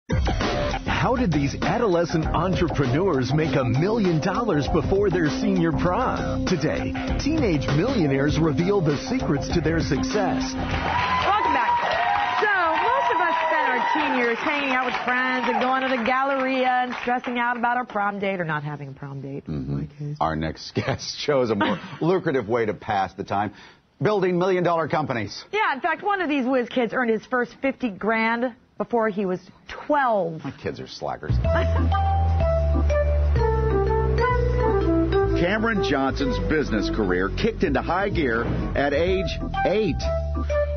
How did these adolescent entrepreneurs make $1 million before their senior prom? Today, teenage millionaires reveal the secrets to their success. Welcome back. So, most of us spend our teen years hanging out with friends and going to the Galleria and stressing out about our prom date or not having a prom date. In my case. Our next guest chose a more lucrative way to pass the time. Building $1 million companies. Yeah, in fact, one of these whiz kids earned his first $50,000 before he was 12. My kids are slackers. Cameron Johnson's business career kicked into high gear at age 8.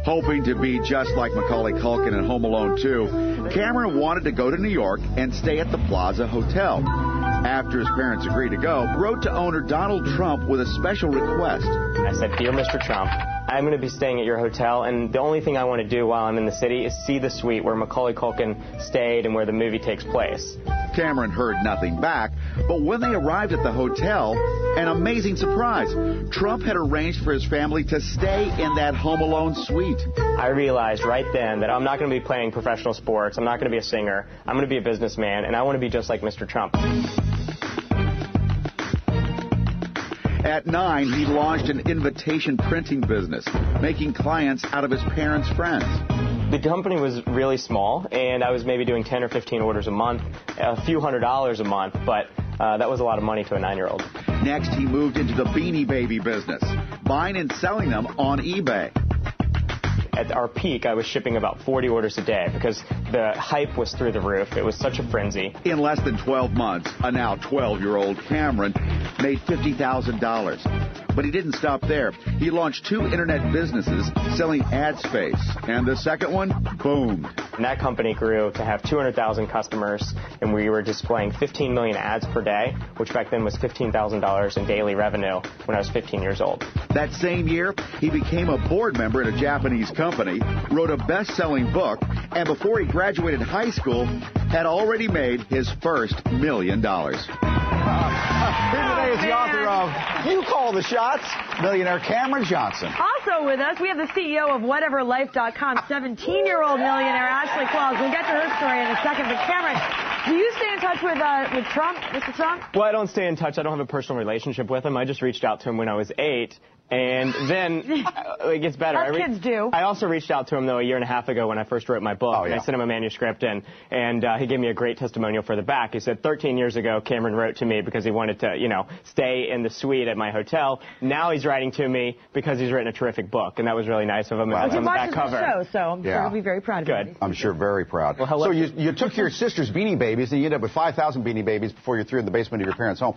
Hoping to be just like Macaulay Culkin in Home Alone 2, Cameron wanted to go to New York and stay at the Plaza Hotel. After his parents agreed to go, wrote to owner Donald Trump with a special request. I said, "Dear Mr. Trump, I'm going to be staying at your hotel, and the only thing I want to do while I'm in the city is see the suite where Macaulay Culkin stayed and where the movie takes place." Cameron heard nothing back, but when they arrived at the hotel, an amazing surprise. Trump had arranged for his family to stay in that Home Alone suite. I realized right then that I'm not going to be playing professional sports, I'm not going to be a singer, I'm going to be a businessman, and I want to be just like Mr. Trump. At 9, he launched an invitation printing business, making clients out of his parents' friends. The company was really small, and I was maybe doing 10 or 15 orders a month, a few $100s a month, but that was a lot of money to a 9-year-old. Next, he moved into the Beanie Baby business, buying and selling them on eBay. At our peak, I was shipping about 40 orders a day because the hype was through the roof. It was such a frenzy. In less than 12 months, a now 12-year-old Cameron made $50,000. But he didn't stop there. He launched 2 internet businesses selling ad space. And the second one boomed. And that company grew to have 200,000 customers, and we were displaying 15 million ads per day, which back then was $15,000 in daily revenue when I was 15 years old. That same year, he became a board member in a Japanese company, wrote a best-selling book, and before he graduated high school, had already made his first $1 million. Here today is the author of You Call the Shots, millionaire Cameron Johnson. Also with us, we have the CEO of WhateverLife.com, 17-year-old millionaire Ashley Claus. We'll get to her story in a second. But Cameron, do you stay in touch with Trump, Mr. Trump? Well, I don't stay in touch. I don't have a personal relationship with him. I just reached out to him when I was 8. And then it gets better. As kids do. I also reached out to him, though, a year and a half ago when I first wrote my book. Oh, yeah. And I sent him a manuscript, and he gave me a great testimonial for the back. He said 13 years ago, Cameron wrote to me because he wanted to, stay in the suite at my hotel. Now he's writing to me because he's written a terrific book, and that was really nice of him. Well, It's he on the back watches cover. the show, so I'm sure he'll be very proud of you. Good. I'm sure very proud. Well, hello. So you took your sister's Beanie Babies, and you ended up with 5,000 Beanie Babies before you threw in the basement of your parents' home.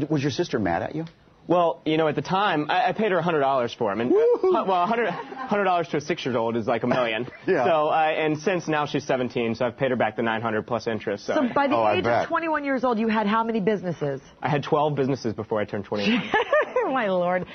Was your sister mad at you? Well, at the time, I paid her $100 for them. And, well, $100 to a 6-year-old is like $1 million. Yeah. So, and since now she's 17, so I've paid her back the $900 plus interest. So by the age of 21 years old, you had how many businesses? I had 12 businesses before I turned 21. My Lord.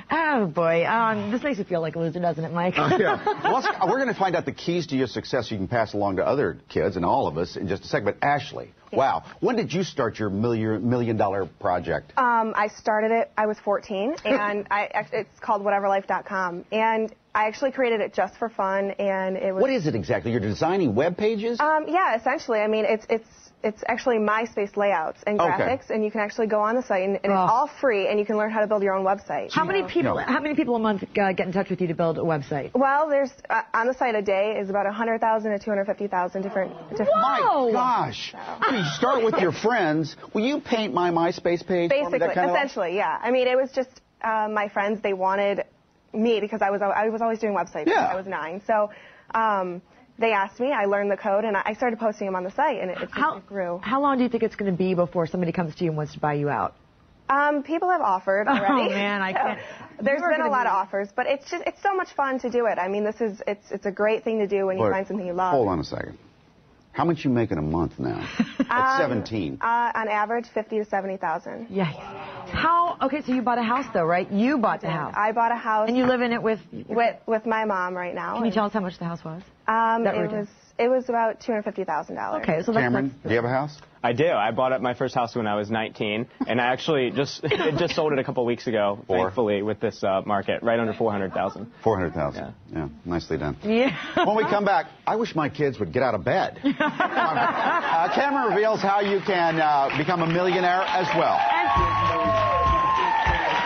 Oh, boy. This makes you feel like a loser, doesn't it, Mike? Yeah. Well, we're going to find out the keys to your success you can pass along to other kids and all of us in just a second. But Ashley, wow. When did you start your $1 million project? I started it, I was 14, and it's called WhateverLife.com. And I actually created it just for fun, and it was... What is it exactly? You're designing web pages? Yeah, essentially. I mean, it's actually MySpace layouts and graphics, and you can actually go on the site, and it's all free, and you can learn how to build your own website. How many people a month get in touch with you to build a website? Well, there's on the site a day is about 100,000 to 250,000 different. My gosh! So you start with your friends. Will you paint my MySpace page? Basically, for me, that kind essentially, yeah. I mean, it was just my friends. They wanted me because I was always doing websites when I was 9. So. They asked me, I learned the code, and I started posting them on the site, and it grew. How long do you think it's going to be before somebody comes to you and wants to buy you out? People have offered already. Oh, man, I can't. There's been a lot of offers, but it's so much fun to do it. I mean, it's a great thing to do when you find something you love. Hold on a second. How much you make in a month now? At 17. On average, 50 to 70,000. Yeah. How Okay, so you bought a house, though, right? You bought the house. I bought a house. And you live in it with my mom right now. Can you tell us how much the house was? It was about $250,000. Okay, so Cameron, do you have a house? I do. I bought my first house when I was 19, and I actually just sold it a couple weeks ago, thankfully, with this market, right under $400,000. $400,000. Yeah, nicely done. Yeah. When we come back, I wish my kids would get out of bed. Cameron reveals how you can become a millionaire as well.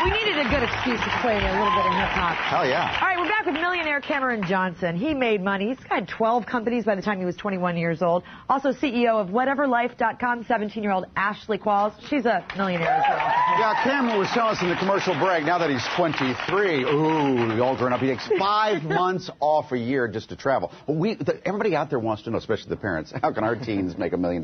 We needed a good excuse to play a little bit of hip-hop. Hell yeah. All right, we're back with millionaire Cameron Johnson. He made money. He's had 12 companies by the time he was 21 years old. Also CEO of whateverlife.com, 17-year-old Ashley Qualls. She's a millionaire as well. Yeah, Cameron was telling us in the commercial break, now that he's 23, ooh, all grown up, he takes 5 months off a year just to travel. But everybody out there wants to know, especially the parents, how can our teens make $1 million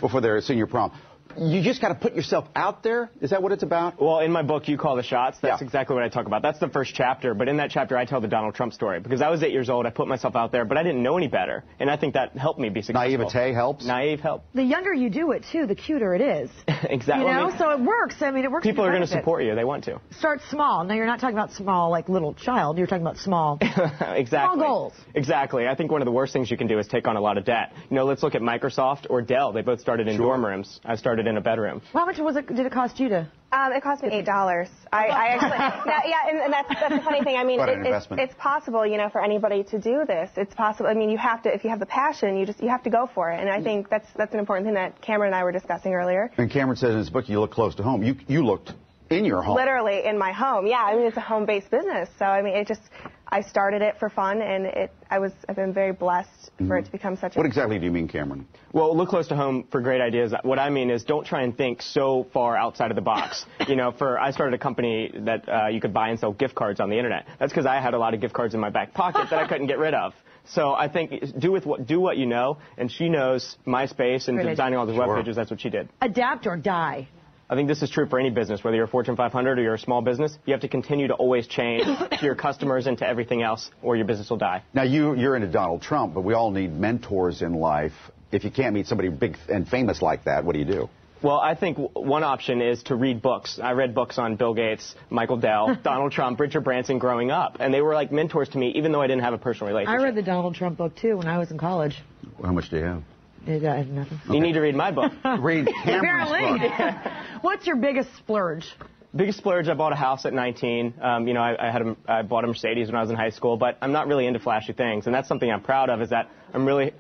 before their senior prom? You just got to put yourself out there? Is that what it's about? Well, in my book, You Call the Shots, that's exactly what I talk about. That's the first chapter. But in that chapter, I tell the Donald Trump story. Because I was 8 years old, I put myself out there, but I didn't know any better. And I think that helped me be successful. Naivete helps? Naive help. The younger you do it, too, the cuter it is. Exactly. You know, so it works. I mean, it works. People are going to support you. They want to. Start small. Now, you're not talking about small like little child. You're talking about small. Exactly. Small goals. Exactly. I think one of the worst things you can do is take on a lot of debt. You know, let's look at Microsoft or Dell. They both started in dorm rooms. I started in a bedroom. How much did it cost you to? It cost me $8. I actually, and that's the funny thing. I mean, it's possible, you know, for anybody to do this. It's possible. I mean, you have to, if you have the passion, you have to go for it. And I think that's an important thing that Cameron and I were discussing earlier. And Cameron says in his book, you look close to home. You looked in your home. Literally in my home. Yeah, I mean, it's a home-based business. So I mean, I started it for fun, and I've been very blessed for it to become such a... What exactly do you mean, Cameron? Well, look close to home for great ideas. What I mean is don't try and think so far outside of the box. You know, I started a company that you could buy and sell gift cards on the internet. That's because I had a lot of gift cards in my back pocket that I couldn't get rid of. So I think do what you know, and she knows MySpace and designing all those web pages. That's what she did. Adapt or die. I think this is true for any business, whether you're a Fortune 500 or you're a small business. You have to continue to always change to your customers and to everything else, or your business will die. Now, you're into Donald Trump, but we all need mentors in life. If you can't meet somebody big and famous like that, what do you do? Well, I think one option is to read books. I read books on Bill Gates, Michael Dell, Donald Trump, Richard Branson growing up, and they were like mentors to me, even though I didn't have a personal relationship. I read the Donald Trump book, too, when I was in college. How much do you have? I have nothing. You need to read my book. Read Cameron's book. What's your biggest splurge? Biggest splurge, I bought a house at 19. You know, I bought a Mercedes when I was in high school, but I'm not really into flashy things, and that's something I'm proud of, is that I'm really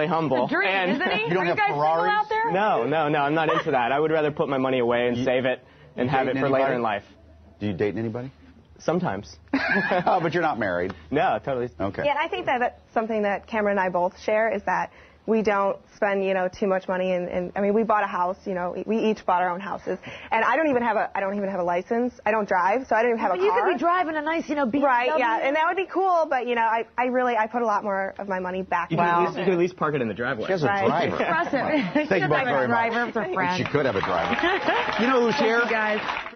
humble. It's a dream, isn't he? You don't have Ferraris? Out there? No, I'm not into that. I would rather put my money away and save it and have it for later in life. Do you date anybody? Sometimes. But you're not married. No, totally. Okay. Yeah, and I think that's something that Cameron and I both share, is that we don't spend, you know, too much money. And I mean, we bought a house, you know, we each bought our own houses. And I don't even have a license. I don't drive, so I don't even have a car. You could be driving a nice, you know, BMW. Right, yeah, and that would be cool, but, you know, I put a lot more of my money back. You can at least park it in the driveway. She has a driver. Impressive. Thank you both very much. She could have a driver. You know who's here? You guys.